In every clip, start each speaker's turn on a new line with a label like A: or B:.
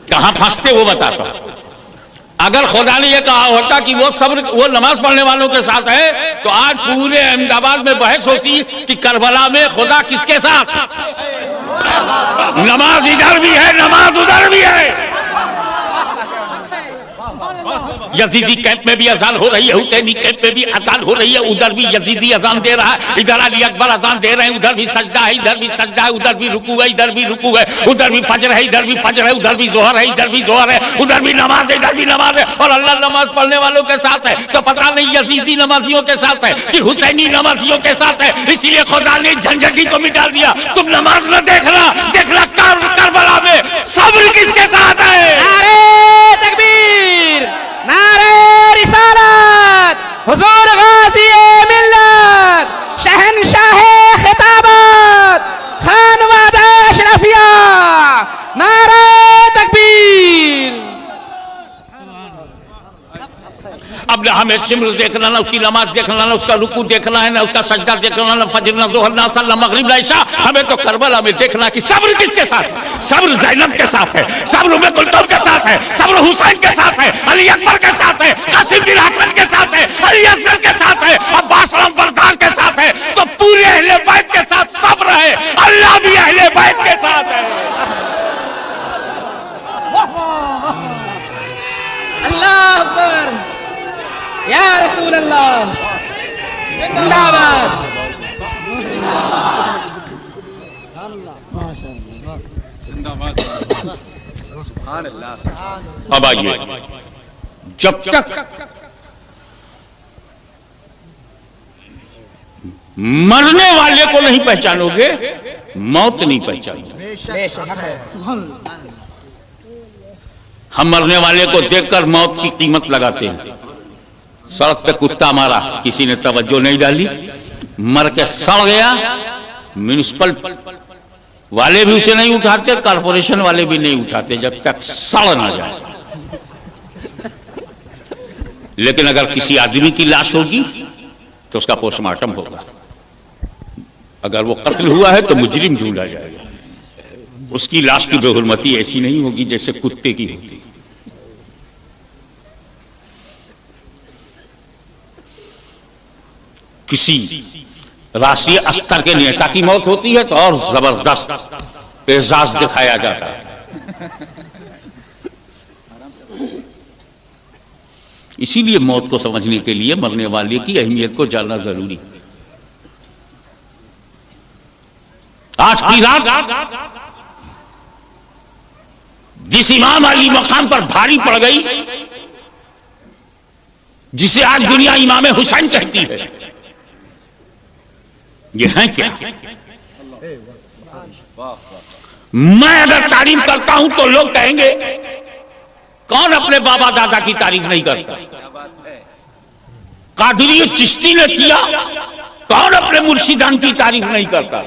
A: कहां फंसते वो बताता। अगर खुदा ने यह कहा होता कि वो सब्र, वो नमाज पढ़ने वालों के साथ है, तो आज पूरे अहमदाबाद में बहस होती कि करबला में खुदा किसके साथ। नमाज इधर भी है, नमाज उधर भी है। यजीदी कैंप में भी अजान हो रही है, हुसैनी कैंप में भी अजान हो रही है, उधर भी यजीदी अजान दे रहा है, इधर अली अकबर अजान दे रहे हैं, उधर भी सजदा है, इधर भी सजदा है, उधर भी रुकू है, इधर भी रुकू है, उधर भी फजर है, इधर भी फजर है, उधर भी जोहर है, इधर भी जोहर है, उधर भी नमाज है, इधर भी नमाज है, और अल्लाह नमाज पढ़ने वालों के साथ है। तो पता नहीं यजीदी नमाजियों के साथ है कि हुसैनी नमाजियों के साथ है। इसीलिए खुदा ने झंझटी को मिटा दिया। तुम नमाज न देखना, देखना करबला में सब्र किसके साथ है।
B: नारे तकबीर, नारे रिसालत, हुजूर गाज़ी मिल्लत, शहंशाह खिताबत, खानवादा अशरफिया, नारे तकबीर।
A: अब ना हमें सिमर देखना, ना उसकी नमाज देखना, ना उसका रुकू देखना है, ना उसका सजदा देखना, ना फजर, ना जोहर, ना असर, ना मगरिब, ना इशा। हमें तो करबला में देखना कि सब्र किसके साथ है। सब्र ज़ैनब के साथ है, सब्र उम्मे कुलथूम के साथ है, सब्र हुसैन के साथ है, अली अकबर के साथ है, कासिम बिन हसन के साथ है, अली असगर के साथ है, अब्बास बरदार के साथ है। तो पूरे अहले बैत के साथ सब्र है। अल्लाह भी अहले बैत के साथ है।
B: अल्लाह अकबर, या रसूल अल्लाह, जिंदाबाद।
A: अब आइए, जब तक मरने वाले को नहीं पहचानोगे, मौत नहीं पहचानोगे। हम मरने वाले को देखकर मौत की कीमत लगाते हैं। सड़क पे कुत्ता मारा, किसी ने तवज्जो नहीं डाली, मर के सड़ गया, म्युनिसिपल वाले भी उसे नहीं उठाते, कारपोरेशन वाले भी नहीं उठाते जब तक सड़ ना जाए। लेकिन अगर किसी आदमी की लाश होगी तो उसका पोस्टमार्टम होगा। अगर वो कत्ल हुआ है तो मुजरिम ढूंढा जाएगा। उसकी लाश की बेहुरमती ऐसी नहीं होगी जैसे कुत्ते की होती। किसी राष्ट्रीय स्तर के नेता की मौत होती है तो और जबरदस्त एजाज दिखाया जाता है। इसीलिए मौत को समझने के लिए मरने वाले की अहमियत को जानना जरूरी। आज की रात जिस इमाम अली मकाम पर भारी पड़ गई, जिसे आज दुनिया इमाम हुसैन कहती है, ये है क्या? मैं अगर तारीफ करता हूं तो लोग कहेंगे कौन अपने बाबा दादा की तारीफ नहीं करता। कादरी चिश्ती ने किया, कौन अपने मुर्शिदान की तारीफ नहीं करता।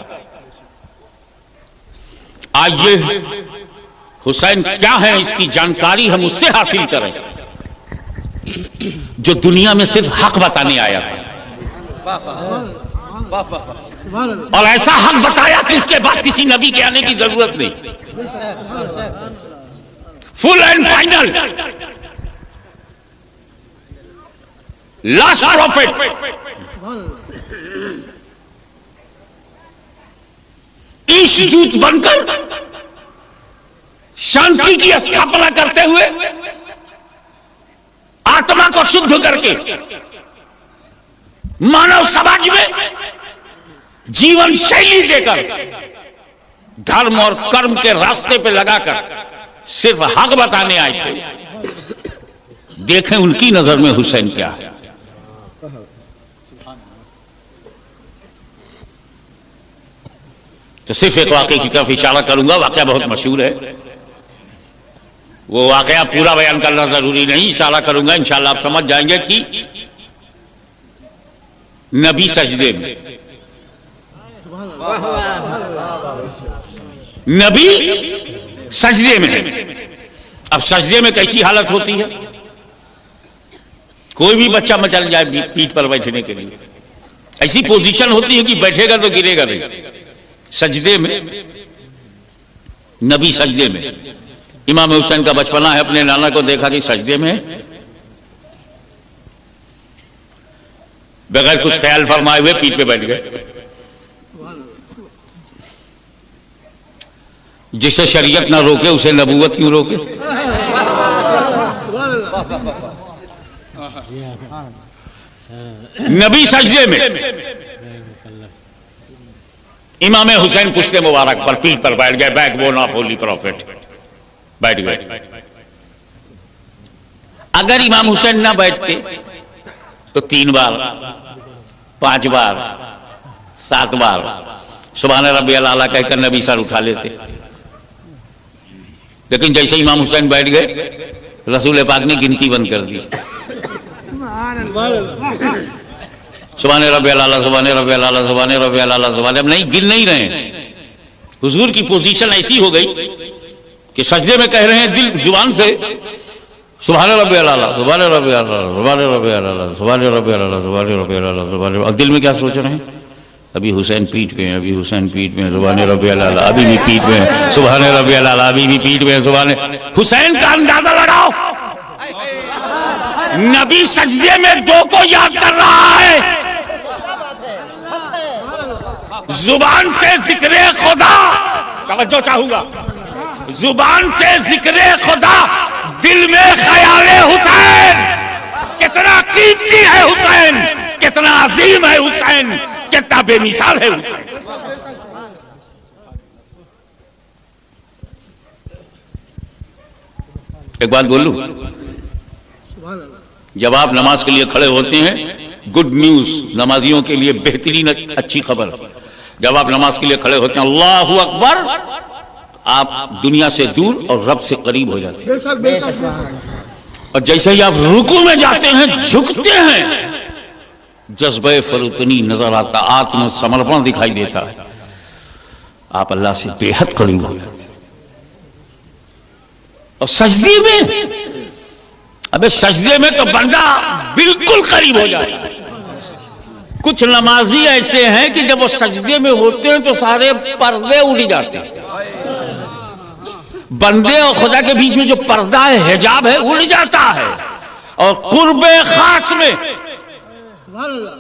A: आज ये हुसैन क्या है इसकी जानकारी हम उससे हासिल करें जो दुनिया में सिर्फ हक बताने आया था, और ऐसा हक बताया कि इसके बाद किसी नबी के आने की जरूरत नहीं। Full and final last profit. ईशदूत बनकर शांति की स्थापना करते हुए, आत्मा को शुद्ध करके मानव समाज में जीवन शैली देकर, धर्म और कर्म के रास्ते पे लगाकर सिर्फ हक बताने आए थे। देखें उनकी नजर में हुसैन क्या है। तो सिर्फ एक वाकये की तरफ इशारा करूंगा, वाकया बहुत मशहूर है। वो वाकया पूरा बयान करना जरूरी नहीं, इशारा करूंगा, इंशाल्लाह आप समझ जाएंगे कि नबी सजदे में, नबी सजदे में। अब सजदे में कैसी हालत होती है? कोई भी बच्चा मचल जाए पीठ पर बैठने के लिए, ऐसी पोजीशन होती है कि बैठेगा तो गिरेगा नहीं। सजदे में नबी सजदे में। इमाम हुसैन का बचपना है, अपने नाना को देखा कि सजदे में बगैर कुछ ख्याल फरमाए हुए पीठ पे बैठ गए। जिसे शरीयत ना रोके उसे नबूवत क्यों रोके? नबी सजदे में, इमाम हुसैन पुश्ते मुबारक पर पीठ पर बैठ गए। बैकबोन ऑफ होली प्रॉफिट, बैठ गए। अगर इमाम हुसैन ना बैठते तो 3 बार, 5 बार, 7 बार सुभान रब्बियल आला कहकर नबी सर उठा लेते। लेकिन जैसे इमाम हुसैन बैठ गए, रसूल पाक ने गिनती बंद कर दी। सुभान रब्बियल आला, सुभान रब्बियल आला, सुभान रब्बियल आला, सुभान, अब नहीं गिन नहीं रहे। हुजूर की पोजीशन ऐसी हो गई कि सजदे में कह रहे हैं दिल जुबान से सुभान रब्बियल आला, सुभान रब्बियल आला, सुभान रब्बियल आला, सुभान रब्बियल आला, सुभान रब्बियल आला, सुभान, और दिल में क्या सोच रहे हैं? अभी हुसैन पीठ पे हैं, अभी हुसैन पीठ में, सुभान रब्बियल आला, अभी भी पीठ में, सुभान रब्बियल आला, अभी भी पीठ में, सुभान। हुसैन का अंदाजा लगाओ, नबी सजदे में 2 को याद कर रहा है। जुबान से जिक्रे खुदा, तवज्जो चाहूंगा, जुबान से जिक्रे खुदा, दिल में ख्याले हुसैन। कितना कीमती है हुसैन, कितना अजीम है हुसैन, कितना बेमिसाल है हुसैन। एक बात बोलूं, जब आप नमाज के लिए खड़े होते हैं, गुड न्यूज, नमाजियों के लिए बेहतरीन अच्छी खबर, जब आप नमाज के लिए खड़े होते हैं, अल्लाहू अकबर, आप दुनिया से दूर और रब से करीब हो जाते हैं। और जैसे ही आप रुकू में जाते हैं, झुकते हैं, जज्बे फरुतनी नजर आता, आत्मसमर्पण दिखाई देता है, आप अल्लाह से बेहद करीब हो जाते हैं। और सजदे में, अबे सजदे में तो बंदा बिल्कुल करीब हो जाता है। कुछ नमाजी ऐसे हैं कि जब वो सजदे में होते हैं तो सारे पर्दे उड़ जाते हैं। बंदे और खुदा के बीच में जो पर्दा है, हिजाब है, उड़ जाता है। और कुर्बे खास में,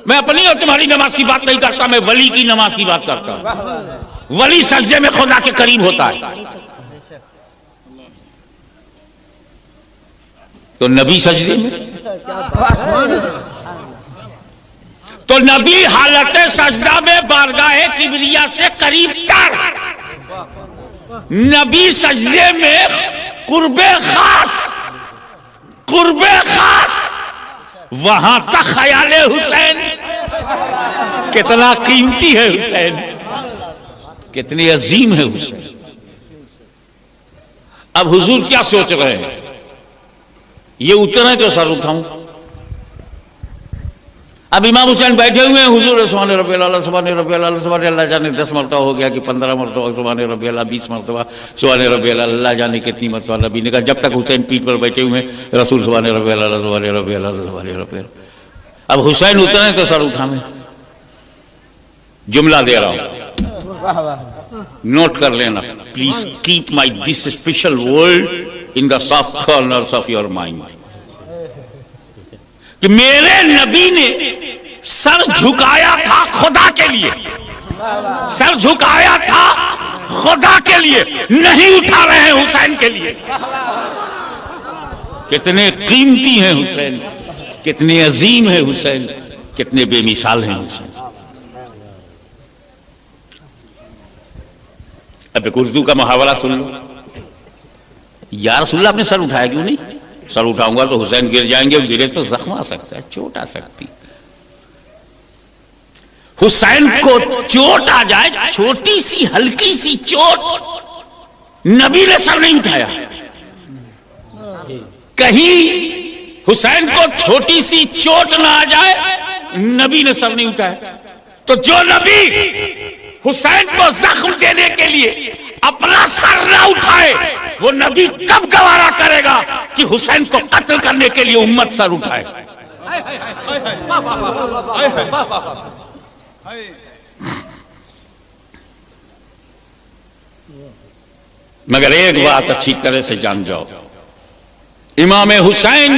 A: मैं अपनी और तुम्हारी नमाज की बात नहीं करता, मैं वली की नमाज की बात करता हूं। वली सजदे में खुदा के करीब होता है। तो नबी सजदे में, तो नबी हालत सजदा में बारगाह किबरिया से करीब तर, नबी सजदे में कुर्बे खास, कुर्बे खास, वहां तक ख्याले हुसैन। कितना कीमती है हुसैन, कितनी अजीम है हुसैन। अब हुजूर क्या सोच रहे हैं? ये उतरे तो सर उठाऊं। अब इमाम हुसैन बैठे हुए हैं, हुजूर सुभान रब्बियल आला, सुभान रब्बियल आला, सुभान, अल्लाह जाने 10 मरतबा हो गया कि 15 मरतबा सुभान रब्बियल आला, 20 मरतबा सुभान रब्बियल आला, अल्लाह जाने कितनी मरतबा। नबी ने कहा जब तक हुसैन पीठ पर बैठे हुए हैं, रसूल सुभान रब्बियल आला, सुभान रब्बियल आला, सुभान रब्बियल। अब हुसैन उतरे तो सर उठावे। जुमला दे रहा हूं, नोट कर लेना please. Keep my this special word in the soft corners of your mind, कि मेरे नबी ने सर झुकाया था खुदा के लिए, सर झुकाया था खुदा के लिए, नहीं उठा रहे हैं हुसैन के लिए। कितने कीमती हैं हुसैन, कितने अजीम है हुसैन, कितने बेमिसाल हैं हुसैन। अब एक उर्दू का मुहावरा सुन लो। या रसूलल्लाह, आपने सर उठाया क्यों नहीं? सर उठाऊंगा तो हुसैन गिर जाएंगे, गिरे तो जख्म आ सकता है, चोट आ सकती। हुसैन को चोट आ जाए, छोटी सी हल्की सी चोट, नबी ने सर नहीं उठाया। कहीं हुसैन को छोटी सी चोट ना आ जाए, नबी ने सर नहीं उठाया। तो जो नबी हुसैन को जख्म देने के लिए अपना सर ना उठाए, वो नबी कब गवारा करेगा कि हुसैन को कत्ल करने के लिए उम्मत सर उठाए? मगर एक बात अच्छी तरह से जान जाओ, इमाम हुसैन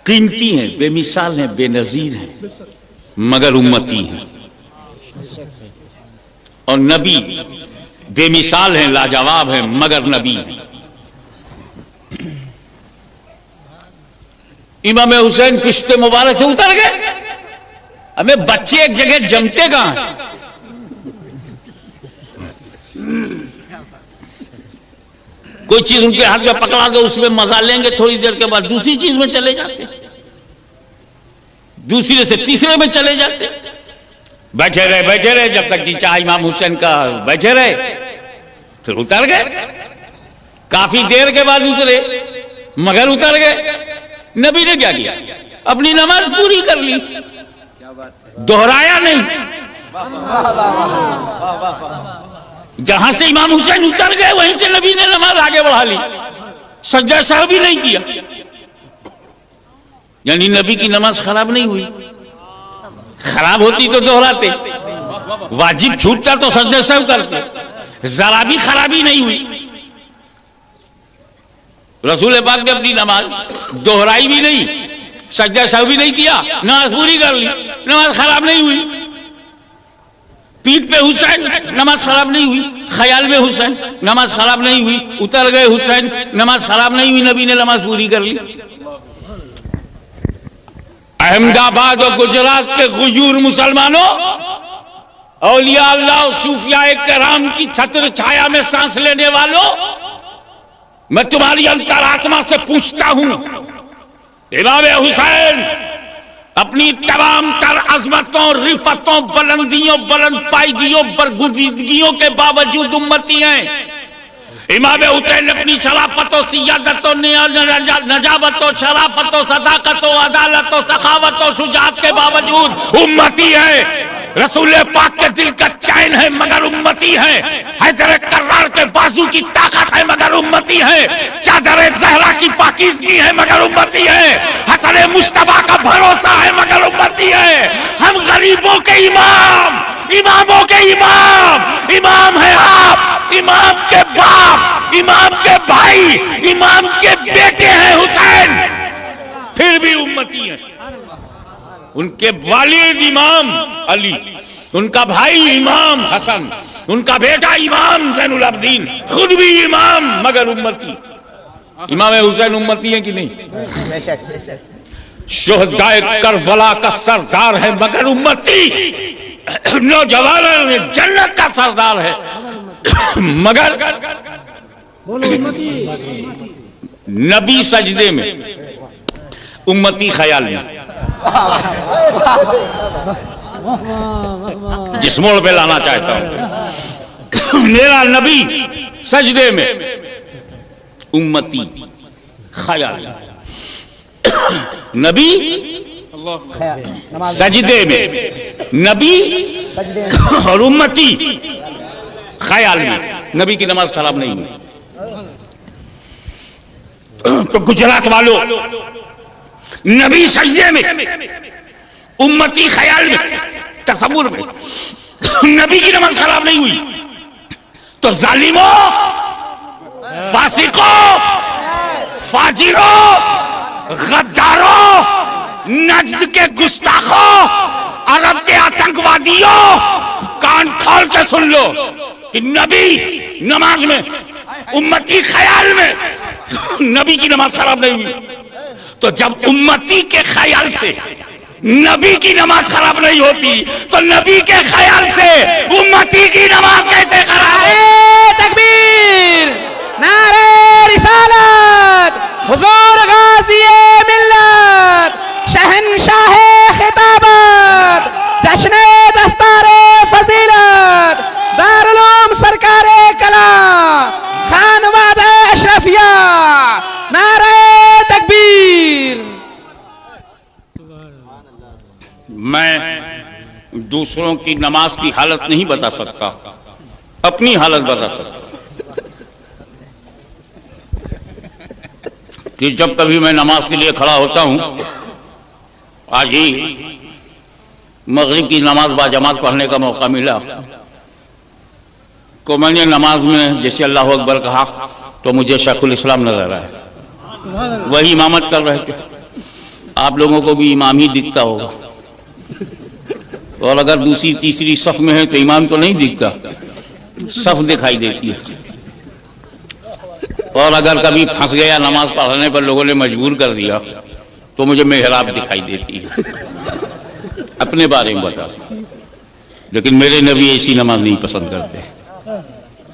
A: कीमती हैं, बेमिसाल हैं, बेनजीर हैं, मगर उम्मती हैं। और नबी बेमिसाल हैं, लाजवाब हैं, मगर नबी हैं। इमाम हुसैन किश्ते मुबारक से उतर गए। हमें बच्चे एक जगह जमते कहां हैं? कोई चीज उनके हाथ में पकड़ा दो, उसमें मजा लेंगे, थोड़ी देर के बाद दूसरी चीज में चले जाते, दूसरे से तीसरे में चले जाते। बैठे रहे जब तक जी चाह इमाम हुसैन का, बैठे रहे, फिर उतर गए। काफी देर के बाद उतरे, मगर उतर गए। नबी ने क्या किया? अपनी नमाज पूरी कर ली, दोहराया नहीं। जहां से इमाम हुसैन उतर गए वहीं से नबी ने नमाज आगे बढ़ा ली, सजदा सहवी भी नहीं किया। यानी नबी की नमाज खराब नहीं हुई। खराब होती तो दोहराते, वाजिब छूटता तो सजदा सहवी करते, जरा भी खराबी नहीं हुई। रसूल पाक ने अपनी नमाज दोहराई भी नहीं, सजदा सहवी भी नहीं किया, नमाज पूरी कर ली, नमाज खराब नहीं हुई। पीठ पे हुसैन, नमाज खराब नहीं हुई। ख्याल में हुसैन, नमाज खराब नहीं हुई। उतर गए हुसैन, नमाज खराब नहीं हुई, नबी ने नमाज पूरी कर ली। अहमदाबाद और गुजरात के गुयूर मुसलमानों, औलिया अल्लाह और सूफिया किराम की छत्र छाया में सांस लेने वालों, मैं तुम्हारी अंतरात्मा से पूछता हूं, इमाम हुसैन अपनी तमाम तर अजमतों, रिफतों, बुलंदियों, बुलंद पायगियों, बरगुजीदगियों के बावजूद उम्मती हैं। इमाम हुसैन अपनी शराफतों, सियादतों, नजाबतों, शराफतों, सदाकतों, अदालतों, सखावतों, शुजात के बावजूद उम्मती है। रसूल पाक के दिल का चैन है मगर उम्मती है। हैदर कर्रार के बाजू की ताकत है मगर उम्मती है। चादर ज़हरा की पाकीज़गी है मगर उम्मती है। हसन मुश्तबा का भरोसा है मगर उम्मती है। हम गरीबों के इमाम, इमामों के इमाम, इमाम है आप, इमाम के बाप, इमाम के भाई, इमाम के बेटे हैं हुसैन, फिर भी उम्मती है। उनके वालिद इमाम अली, उनका भाई इमाम हसन, उनका बेटा इमाम ज़ैनुल अब्दीन, खुद भी इमाम मगर उम्मती। इमाम हुसैन उम्मती है कि नहीं? शुहदाए करबला का सरदार है मगर उम्मती। नौजवानों में जन्नत का सरदार है मगर नबी सजदे में, उम्मती ख्याल में। जिस मोड़ पे लाना चाहता हूं, मेरा नबी सजदे में, उम्मती ख्याल में। नबी सजदे में, नबी और उम्मती ख्याल में। नबी की नमाज खराब नहीं हुई। तो गुजरात वालों, नबी सजदे में, उम्मती ख्याल में, तसव्वुर में, नबी की नमाज खराब नहीं हुई। तो जालिमों, फासिकों, फाजिरों, गद्दारों, नज्द के गुस्ताखों, अरब के आतंकवादियों, कान खोल के सुन लो कि नबी नमाज में, उम्मती ख्याल में, नबी की नमाज खराब नहीं हुई। तो जब उम्मती के ख्याल से नबी की नमाज खराब नहीं होती, तो नबी के ख्याल से उम्मती की नमाज कैसे खराब?
B: नारे तकबीर, नारे रिसालत, हुजूर गाज़ी मिल्लत, शहंशाहे खिताबत, जश्न दस्तारे फजीलत, दारुल उलूम सरकारे कला, खानवादा अशरफिया, नारे तकबीर।
A: मैं दूसरों की नमाज की हालत नहीं बता सकता, अपनी हालत बता सकता कि जब कभी मैं नमाज के लिए खड़ा होता हूं, आज ही मगरिब की नमाज बाजमात पढ़ने का मौका मिला। को मैंने नमाज में जैसे अल्लाह अकबर कहा तो मुझे शेखुल इस्लाम नजर आया, वही इमामत कर रहे थे। आप लोगों को भी इमाम ही दिखता होगा, और अगर दूसरी तीसरी सफ में है तो इमाम तो नहीं दिखता, सफ दिखाई देती है। और अगर कभी फंस गया नमाज पढ़ने पर, लोगों ने मजबूर कर दिया, तो मुझे मेहराब दिखाई देती है। अपने बारे में बता, लेकिन मेरे नबी ऐसी नमाज नहीं पसंद करते।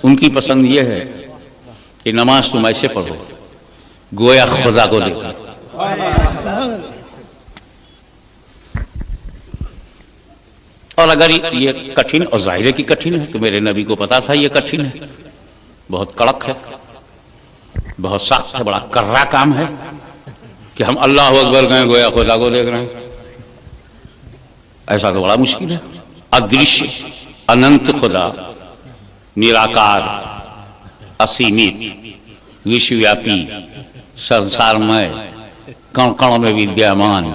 A: उनकी पसंद यह है कि नमाज तुम ऐसे पढ़ो गोया खुदा को देखो। और अगर ये कठिन, और जाहिर है कि कठिन है, तो मेरे नबी को पता था ये कठिन है, बहुत कड़क है, बहुत सख्त है, बड़ा कर्रा काम है कि हम अल्लाह अकबर गए गोया खुदा को देख रहे हैं। ऐसा तो बड़ा मुश्किल है। अदृश्य अनंत खुदा, निराकार, असीमित, विश्वव्यापी, संसारमय, कण कण में विद्यमान,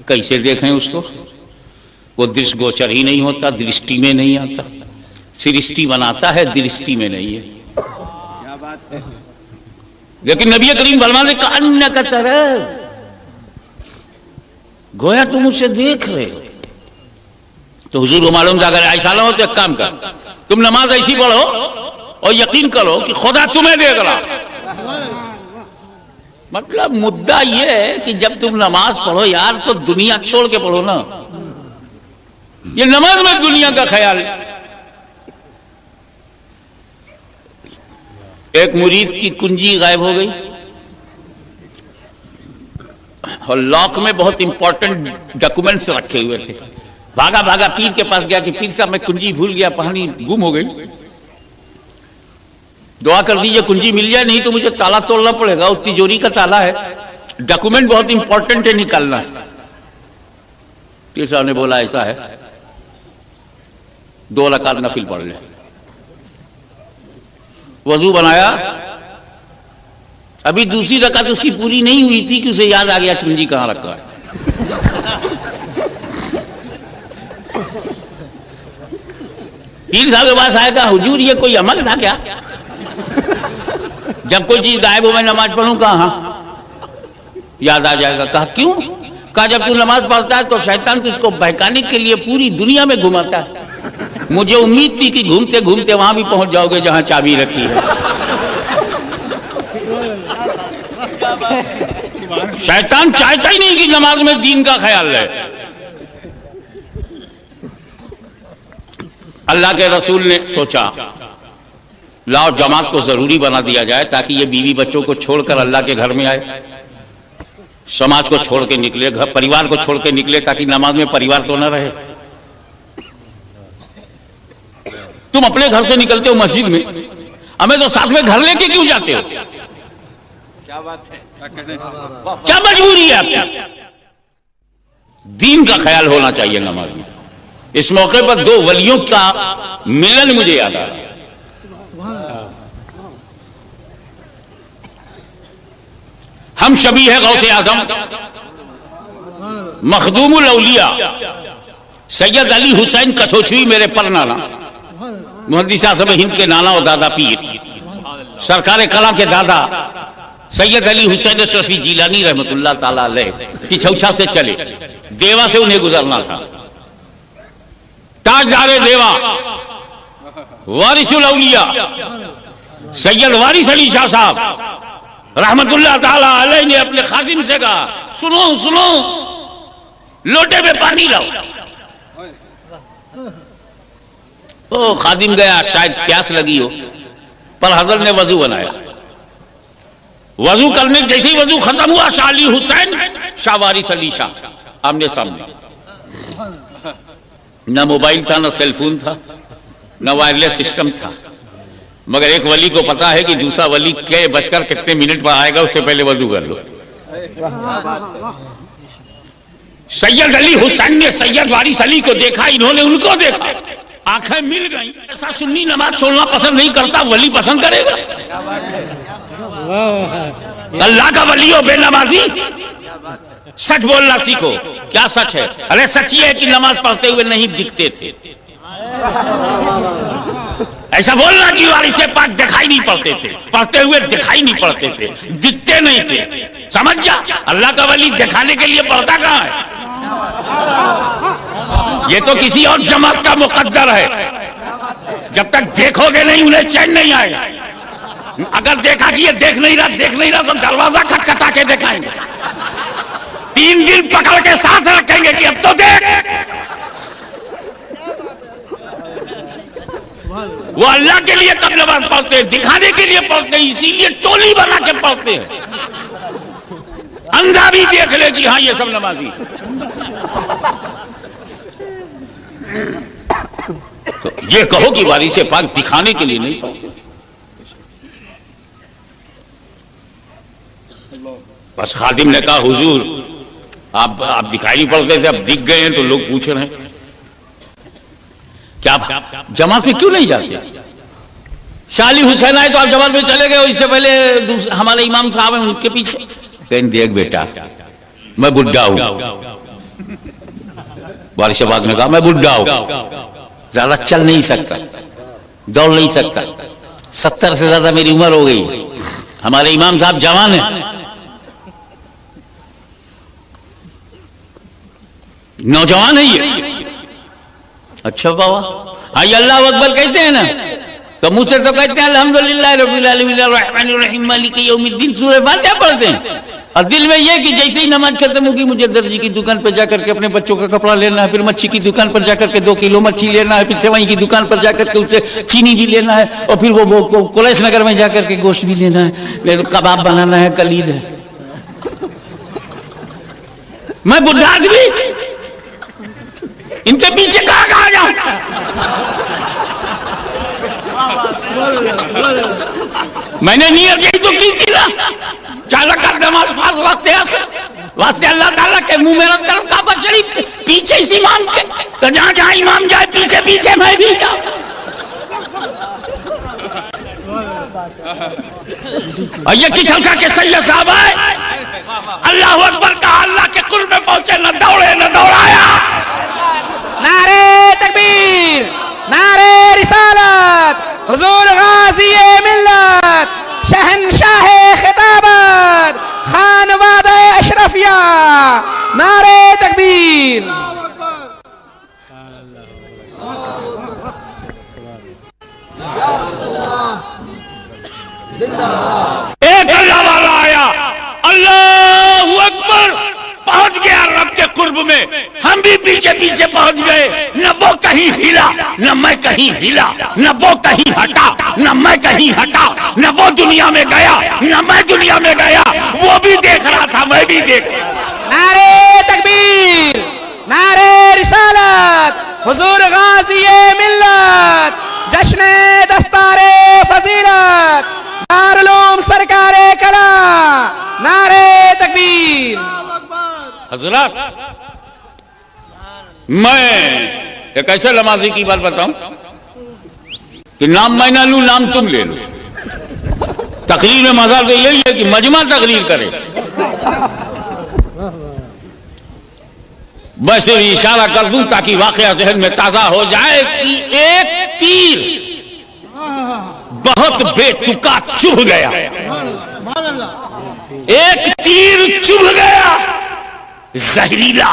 A: कैसे देखें उसको? वो दृश्य गोचर ही नहीं होता, दृष्टि में नहीं आता। सृष्टि बनाता है, दृष्टि में नहीं है। लेकिन नबी करीम फरमाते का अन्य का तरह, गोया तुम उसे देख रहे हो। तो हुजूर को मालूम था अगर ऐसा ना हो तो एक काम कर, तुम नमाज ऐसी पढ़ो और यकीन करो कि खुदा तुम्हें देख रहा। मतलब मुद्दा यह है कि जब तुम नमाज पढ़ो यार, तो दुनिया छोड़ के पढ़ो ना। ये नमाज में दुनिया का ख्याल। एक मुरीद की कुंजी गायब हो गई और लॉक में बहुत इंपॉर्टेंट डॉक्यूमेंट्स रखे हुए थे। भागा भागा पीर के पास गया कि पीर साहब मैं कुंजी भूल गया, पानी गुम हो गई, दुआ कर दीजिए कुंजी मिल जाए, नहीं तो मुझे ताला तोड़ना पड़ेगा, वो तिजोरी का ताला है, डॉक्यूमेंट बहुत इंपॉर्टेंट है, निकालना है। पीर साहब ने बोला ऐसा है, 2 रकात नफिल पढ़ ले। वजू बनाया, अभी दूसरी रकात उसकी पूरी नहीं हुई थी कि उसे याद आ गया कुंजी कहां रखा है। पीर साहब के पास आया, हुजूर ये कोई अमल था क्या? जब कोई चीज गायब हो मैं नमाज पढ़ूं, कहा याद आ जाएगा। कहा क्यों? कहा जब तू नमाज पढ़ता है तो शैतान तुझको बहकाने के लिए पूरी दुनिया में घुमाता है। मुझे उम्मीद थी कि घूमते घूमते वहां भी पहुंच जाओगे जहां चाबी रखी है। शैतान चाहता ही नहीं कि नमाज में दीन का ख्याल रहे। अल्लाह के रसूल ने सोचा लाओ जमात को जरूरी बना दिया जाए ताकि ये बीवी बच्चों को छोड़कर अल्लाह के घर में आए, समाज को छोड़ के निकले, घर परिवार को छोड़ के निकले, ताकि नमाज में परिवार तो न रहे। तुम अपने घर से निकलते हो मस्जिद में, हमें तो साथ में घर लेके क्यों जाते हो? क्या बात है, क्या मजबूरी है आपकी? दीन का ख्याल होना चाहिए नमाज में। इस मौके पर 2 वलियों का मिलन मुझे याद आ रहा है। हम शबी है गौसे आजम मखदूमुल औलिया सैयद अली हुसैन कछोछवी मेरे पर नाना, मुहद्दिस आज़म हिंद के नाना और दादा पीर, सरकार कला के दादा सैयद अली हुसैन अशरफी जिलानी रहमतुल्लाह ताला अलैह की छौछा से चले, देवा से उन्हें गुजरना था। ताजदारे देवा वारिसुल औलिया सैयद वारिस अली शाह साहब रहमतुल्लाह ताला अलैह ने अपने खादिम से कहा, सुनो सुनो, लोटे में पानी लाओ। ओ खादिम गया, शायद प्यास लगी हो, पर हजरत ने वजू बनाया। वजू करने जैसे ही वजू खत्म हुआ, शाह अली हुसैन शाह वारिस अली शाह आमने सामने। न मोबाइल था, न सेलफोन था, न वायरलेस सिस्टम था, मगर एक वली को पता है कि दूसरा वली के बचकर कितने मिनट पर आएगा, उससे पहले वजू कर लो। सैयद अली हुसैन ने सैयद वारिस अली को देखा, इन्होंने उनको देखा, आंखें मिल गई। ऐसा सुन्नी नमाज छोड़ना पसंद नहीं करता, वली पसंद करेगा? अल्लाह का वली हो बेनमाजी? सच बोलना सीखो। क्या सच है? अरे सच ये है कि नमाज पढ़ते हुए नहीं दिखते थे। ऐसा बोलना कि वारिस पाक दिखाई नहीं पड़ते थे, पढ़ते हुए दिखाई नहीं पड़ते थे, दिखते नहीं थे। समझ जा, अल्लाह का वली दिखाने के लिए पढ़ता कहां है? ये तो किसी और जमात का मुकद्दर है। जब तक देखोगे नहीं उन्हें चैन नहीं आएगा। अगर देखा कि ये देख नहीं रहा तो दरवाजा खटखटा के दिखाएंगे। 3 दिन पकड़ के साथ रखेंगे कि अब तो देख। वो अल्लाह के लिए कब नमाज पढ़ते हैं? दिखाने के लिए पढ़ते हैं, इसीलिए टोली बना के पढ़ते हैं। अंधा भी देख ले कि हाँ ये सब नमाजी। तो ये कहो कि वारिस पाक दिखाने के लिए नहीं पढ़ते, बस खादिम ने कहा हुजूर आप दिखाई नहीं पड़ते थे, अब दिख गए हैं तो लोग पूछ रहे हैं क्या आप जमात में क्यों नहीं जाते? शाली हुसैन आए तो आप जमात में चले गए, इससे पहले हमारे इमाम साहब हैं उनके पीछे। कहीं देख बेटा मैं बुढ़ा हूं, वारिस पाक ने कहा मैं बुढ़ा हूं, ज्यादा चल नहीं सकता, दौड़ नहीं सकता, 70 से ज्यादा मेरी उम्र हो गई। हमारे इमाम साहब जवान हैं, नौजवान है ये। अच्छा बाबा आइए अल्लाह अकबर कहते हैं ना, तो मुझसे तो कहते हैं अल्हम्दुलिल्लाह रब्बिल आलमीन अर्रहमानिर रहीम मालिक यौमिद्दीन सूरह फातिहा पढ़ते हैं, और दिल में ये कि जैसे ही नमाज खत्म होगी मुझे दर्जी की दुकान पर जाकर के अपने बच्चों का कपड़ा लेना है, फिर मच्छी की दुकान पर जाकर के 2 किलो मच्छी लेना है, फिर सेवई की दुकान पर जाकर के उससे चीनी भी लेना है, और फिर वो कुलैश नगर में जाकर के गोश्त भी लेना है, कबाब बनाना है, कलीद है। मैं बुढ़ा आदमी इनके पीछे कहां जाऊं? मैंने नियत यही तो की थी ना, चालक का नमाज वास्ते अल्लाह ताला के मुंह में तरफ का बचड़ी पीछे इस इमाम के, तो जहां जहां इमाम जाए पीछे पीछे मैं भी जाऊं। और ये किचन का के सैयद साहब है, अल्लाह अकबर का अल्लाह के कुर्ब में पहुंचे, न दौड़े न दौड़ाया।
B: नारे तकबीर, नारे रिसालत, हुजूर गाज़ी-ए मिल्लत, शहंशाह खिताबत, खानवादा अशरफिया, नारे तकबीर।
A: एक अल्लाह वाला आया, अल्लाहू अकबर, पहुंच गया रब के कुर्ब में। हम भी पीछे पीछे पहुंच गए, न वो कहीं हिला न मैं कहीं हिला, न वो कहीं हटा न मैं कहीं हटा, न वो दुनिया में गया न मैं दुनिया में गया। वो भी देख रहा था, मैं भी देख रहा।
B: नारे तकबीर, नारे रिसालत, हुजूर गाज़ी-ए मिल्लत, जश्न दस्तारे फजीलत, दारुल-उलूम सरकारे कला, नारे तकबीर।
A: हज़रात मैं एक ऐसे नमाजी की बात बताऊं कि नाम मैं ना लूं, नाम तुम ले लो। तकरीर में मजा तो यही है कि मजमा तकरीर करे। मैं सिर्फ इशारा कर दूं ताकि वाकया जहन में ताजा हो जाए कि एक तीर बहुत बेतुका चुभ गया, एक तीर चुभ गया, जहरीला,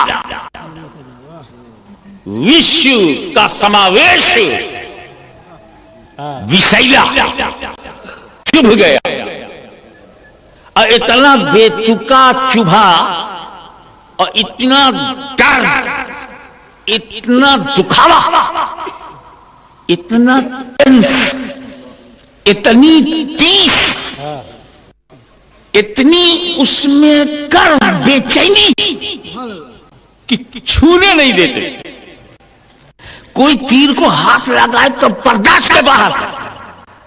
A: विश्व का समावेश विषैला चुभ गया, और इतना बेतुका चुभा, और इतना डर, इतना दुखावा, इतना टेंस, इतनी टीस, इतनी उसमें कर बेचैनी कि छूने नहीं देते। कोई तीर को हाथ लगाए तो बर्दाश्त के बाहर,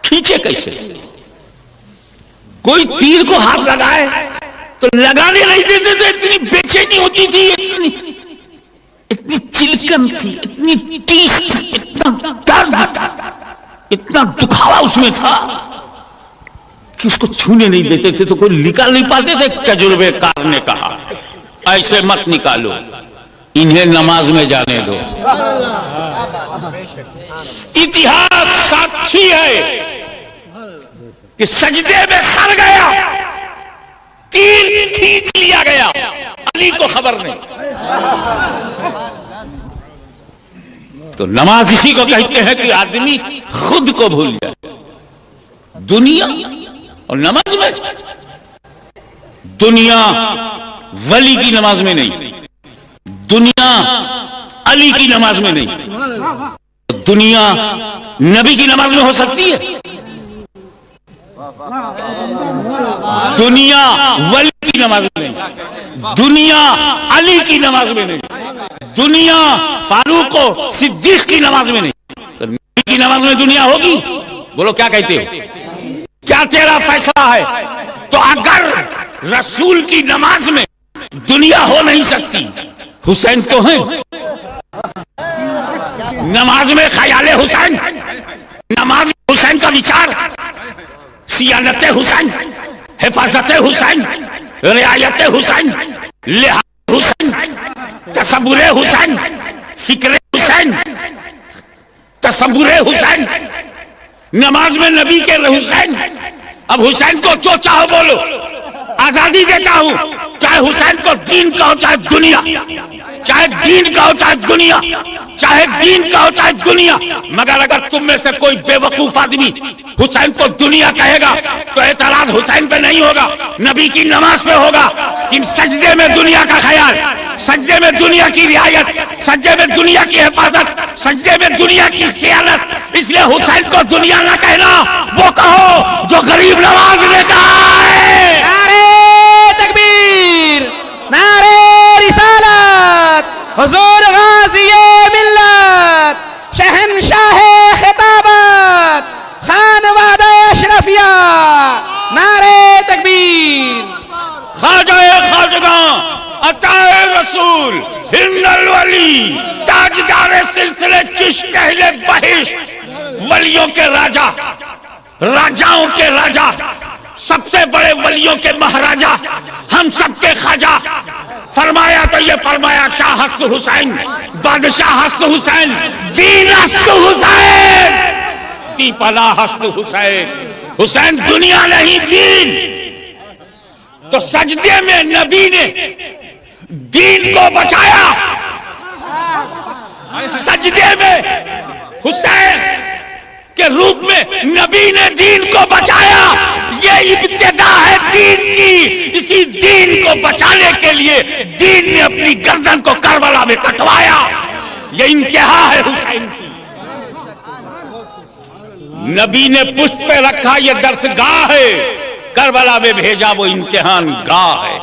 A: खींचे कैसे? कोई तीर को हाथ लगाए तो लगाने नहीं देते थे, इतनी बेचैनी होती थी, इतनी चिलकन थी, इतनी टीस थी, इतना दर्द था, इतना दुखावा उसमें था कि उसको छूने नहीं देते थे। तो कोई निकाल नहीं पाते थे। तजुर्बेकार ने कहा ऐसे मत निकालो, इन्हें नमाज में जाने दो। इतिहास साक्षी है कि सजदे में सर गया, तीर खींच लिया गया, अली को खबर नहीं। तो नमाज इसी को कहते हैं कि आदमी खुद को भूल जाए। दुनिया और नमाज में, दुनिया वली की नमाज में नहीं, दुनिया अली की नमाज में नहीं, दुनिया नबी की नमाज में हो सकती है। दुनिया वली की नमाज में नहीं, दुनिया अली की नमाज में नहीं, दुनिया फारूक और सिद्दीक की नमाज में नहीं। तो नबी की नमाज में दुनिया होगी? बोलो क्या कहते हो? क्या तेरा फैसला है? तो अगर रसूल की नमाज में दुनिया हो नहीं सकती, हुसैन तो है। नमाज में ख्याले हुसैन, नमाज में हुसैन का विचार, सियानत हुसैन, हिफाजत हुसैन, रियायत हुसैन, लिहाज हुसैन, तसव्वुर हुसैन, फिक्र हुसैन, तसव्वुर हुसैन, नमाज में नबी के हुसैन। अब हुसैन को जो चाहो बोलो, आजादी देता हूं, चाहे हुसैन को दीन कहो चाहे दुनिया, चाहे दीन कहो चाहे दुनिया, चाहे दीन कहो चाहे दुनिया। मगर अगर तुम में से कोई बेवकूफ आदमी हुसैन को दुनिया कहेगा तो एतराज हुसैन पे नहीं होगा, नबी की नमाज पे होगा। कि सजदे में दुनिया का ख्याल, सजदे में दुनिया की रियायत, सजदे में दुनिया की हिफाजत, सजदे में दुनिया की सियानत, इसलिए हुसैन को दुनिया ना कहना, वो कहो जो गरीब नवाज ने कहा है।
B: नारे तकबीर, नारे रिसालत, हुजूर गाज़िए मिल्लत, शहंशाह खिताबत, खानवादा अशरफिया, नारे तकबीर।
A: ख्वाजा ख्वाजगा, अताए रसूल, हिंदल वली, ताजदार सिलसिले चिश्त अहले बहिश्त, वलियों के राजा, राजाओं के राजा, सबसे बड़े वलियों के महाराजा, हम सबके ख्वाजा। फरमाया तो ये फरमाया शाह हस्त हुसैन, बादशाह हस्त हुसैन, दीन हस्त हुसैन, दीपना हस्त हुसैन। हुसैन दुनिया नहीं दीन। तो सजदे में नबी ने दीन को बचाया, सजदे में हुसैन के रूप में नबी ने दीन को बचाया। ये इब्तिदा है दीन की। इसी दीन को बचाने के लिए दीन ने अपनी गर्दन को करबला में कटवाया। ये इंतहा है हुसैन की। नबी ने पुष्प पे रखा, ये दर्सगाह है, करबला में भेजा वो इम्तिहान गाह है।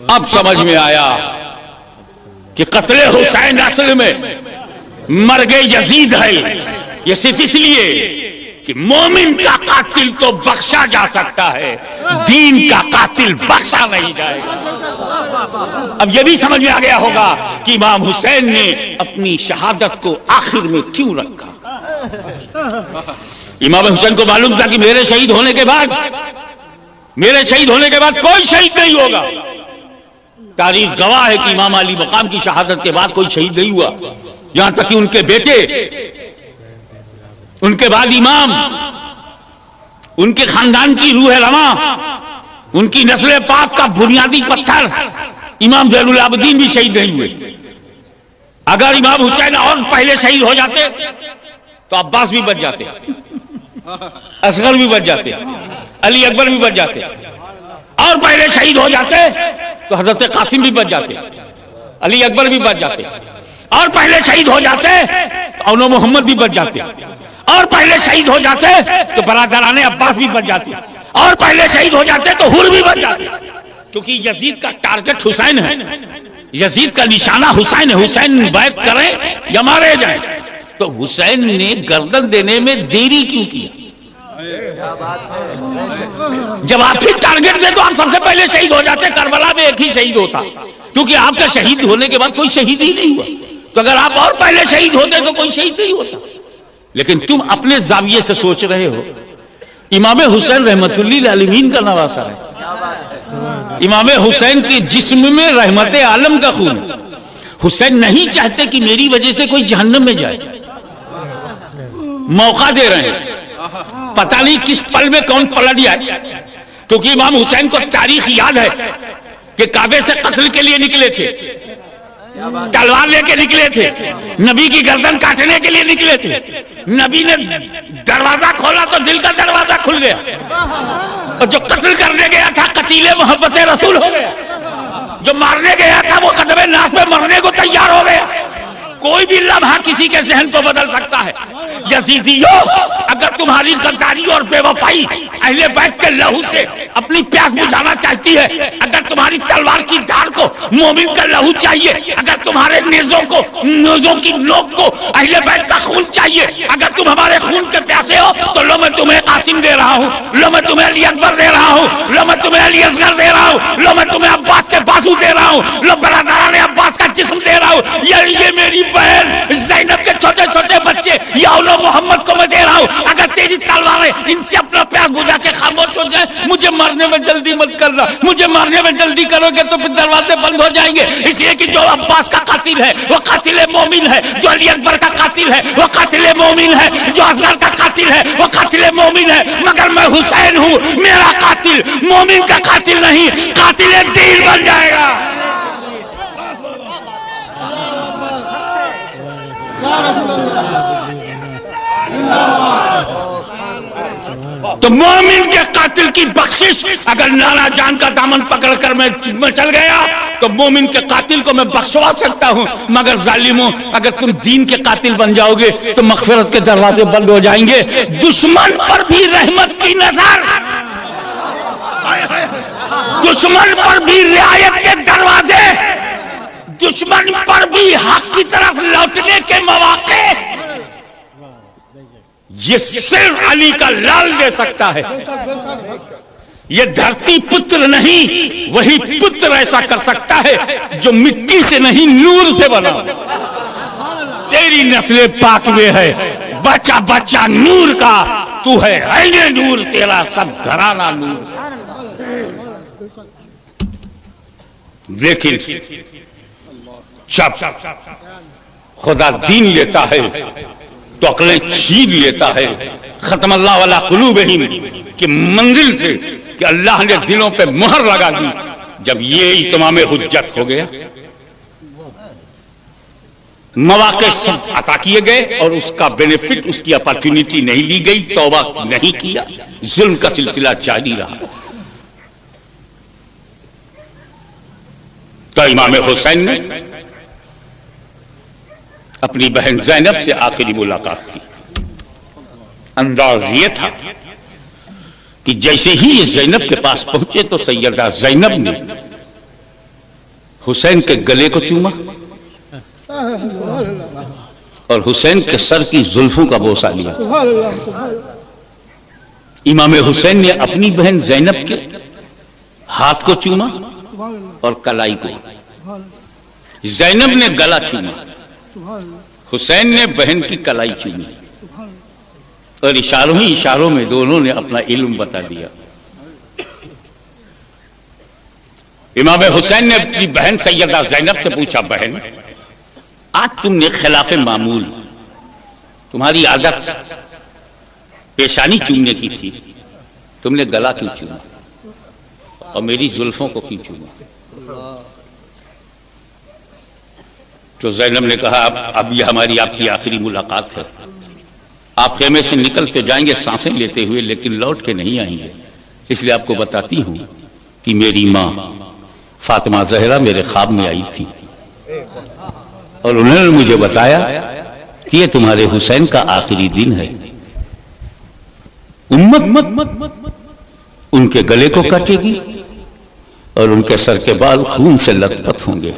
A: अब समझ में आया कि कत्ले हुसैन असल में मर गए यजीद है। ये सिर्फ इसलिए कि मोमिन का कातिल तो बख्शा जा सकता है, दीन का कातिल बख्शा नहीं जाएगा। अब यह भी समझ में आ गया होगा कि इमाम हुसैन ने अपनी शहादत को आखिर में क्यों रखा। इमाम हुसैन को मालूम था कि मेरे शहीद होने के बाद, मेरे शहीद होने के बाद कोई शहीद नहीं होगा। तारीख गवाह है कि इमाम अली मकाम की शहादत के बाद कोई शहीद नहीं हुआ, यहां तक कि उनके बेटे, उनके बाद इमाम, उनके खानदान की रूह रवा, उनकी नस्ल पाक का बुनियादी पत्थर इमाम ज़ैनुल आबिदीन भी शहीद नहीं हुए। अगर इमाम हुसैन और पहले शहीद हो जाते तो अब्बास भी बच जाते, असगर भी बच जाते, अली अकबर भी बच जाते, और पहले शहीद हो जाते तो हजरत कासिम भी बच जाते, अली अकबर भी बच जाते, और पहले शहीद हो जाते तो औनो मोहम्मद भी बच जाते, और पहले शहीद हो जाते तो बरादराने अब्बास भी बच जाते, और पहले शहीद हो जाते तो हुर भी बच जाते। क्योंकि यजीद का टारगेट हुसैन है, यजीद का निशाना हुसैन है। हुसैन बैत करें या मारे जाएं। तो हुसैन ने गर्दन देने में देरी क्यों की? जब आप ही टारगेट दे तो आप सबसे पहले शहीद हो जाते। करबला में एक ही शहीद होता, क्योंकि आपका शहीद होने के बाद कोई शहीद ही नहीं हुआ। तो अगर आप और पहले शहीद होते तो कोई शहीद नहीं होता। लेकिन तुम अपने जाविये से सोच रहे हो। इमाम हुसैन रहमतुल्लिल आलमीन का नवासा है। इमाम हुसैन के जिस्म में रहमत आलम का खून। हुसैन नहीं चाहते कि मेरी वजह से कोई जहन्नम में जाए। मौका दे रहे हैं। पता नहीं किस पल में कौन पलट जाए, क्योंकि इमाम हुसैन को तारीख याद है कि काबे से कत्ल के लिए निकले थे, तलवार लेके निकले थे, नबी की गर्दन काटने के लिए निकले थे। नबी ने दरवाजा खोला तो दिल का दरवाजा खुल गया, और जो कत्ल करने गया था कतीले मोहब्बत रसूल हो गया, जो मारने गया था वो कदमे नास पे मरने को तैयार हो गया। कोई भी लम्हा किसी के जहन को बदल सकता है। यजीदियो, अगर तुम्हारी गद्दारी और बेवफाई अहले बैत के लहू से अपनी प्यास बुझाना चाहती है, अगर तुम्हारी तलवार की धार को मोमिन का लहू चाहिए, अगर तुम्हारे नेज़ों की नोक को अहले बैत का खून चाहिए, अगर तुम हमारे खून के प्यासे हो तो लो मैं तुम्हें कासिम दे रहा हूँ, लो मैं तुम्हें अली अकबर दे रहा हूँ, लो मैं तुम्हें अली असगर दे रहा हूँ, लो मैं तुम्हें अब्बास के बाजू दे रहा हूँ, लो बरादराने अब्बास का जिस्म दे रहा हूँ। ये मेरी बहन ज़ैनब के छोटे छोटे बच्चे या मोहम्मद को मैं दे रहा हूं। अगर तेरी तलवारें इनसे अपना प्यास बुझा के खामोश हो जाए, मुझे मारने में जल्दी मत करना, मुझे मारने में जल्दी करोगे तो फिर दरवाजे बंद हो जाएंगे। इसलिए कि जो अब्बास का कातिल है वो कातिल मोमिन है, जो अली अकबर का कातिल है वो कातिल मोमिन है, जो असगर का कातिल है वो कातिल मोमिन है, मगर मैं हुसैन हूं, मेरा कातिल मोमिन का कातिल नहीं, कातिल दीन बन जाएगा। तो मोमिन के कातिल की बख्शिश, अगर नाना जान का दामन पकड़कर मैं चल गया तो मोमिन के कातिल को मैं बख्शवा सकता हूं, मगर जालिमों अगर तुम दीन के कातिल बन जाओगे तो मगफिरत के दरवाजे बंद हो जाएंगे। दुश्मन पर भी रहमत की नजर, दुश्मन पर भी रियायत के दरवाजे, दुश्मन पर भी हक की तरफ लौटने के मौके, ये सिर्फ अली का लाल दे सकता है। ये धरती पुत्र नहीं, वही पुत्र ऐसा कर सकता है जो मिट्टी से नहीं नूर से बना। तेरी नस्ल पाक में है, बच्चा बच्चा नूर का, तू है ऐने नूर, तेरा सब घराना नूर। लेकिन जब खुदा दीन लेता है तो अकलें छीन लेता है। खत्म अल्लाह वाला कुलूबिहिम की मंजिल से कि अल्लाह ने दिलों पे मुहर लगा दी। जब ये इत्माम हुज्जत हो गया, मौके सब अता किए गए और उसका बेनिफिट, उसकी अपॉर्चुनिटी नहीं ली गई, तौबा नहीं किया, जुल्म का सिलसिला जारी रहा। तो इमाम हुसैन ने अपनी बहन ज़ैनब से आखिरी मुलाकात की। अंदाज ये था कि जैसे ही ये ज़ैनब के पास पहुंचे तो सैयदा ज़ैनब ने हुसैन के गले को चूमा और हुसैन के सर की जुल्फों का बोसा लिया। इमाम हुसैन ने अपनी बहन ज़ैनब के हाथ को चूमा और कलाई को। ज़ैनब ने गला चूमा, हुसैन ने बहन की कलाई चूमी और इशारों ही इशारों में दोनों ने अपना इल्म बता दिया। इमाम हुसैन ने अपनी बहन सैयदा ज़ैनब से पूछा, बहन आज तुमने खिलाफ मामूल, तुम्हारी आदत पेशानी चूमने की थी, तुमने गला क्यों चूमा और मेरी जुल्फों को क्यों चूमा? तो ज़ैनब ने कहा, अब ये हमारी आपकी आखिरी मुलाकात है, आप खेमे से निकलते जाएंगे सांसें लेते हुए, लेकिन लौट के नहीं आएंगे। इसलिए आपको बताती हूं कि मेरी माँ फातिमा ज़हरा मेरे ख्वाब में आई थी और उन्होंने मुझे बताया कि ये तुम्हारे हुसैन का आखिरी दिन है। उम्मत उनके गले को काटेगी और उनके सर के बाल खून से लथपथ होंगे।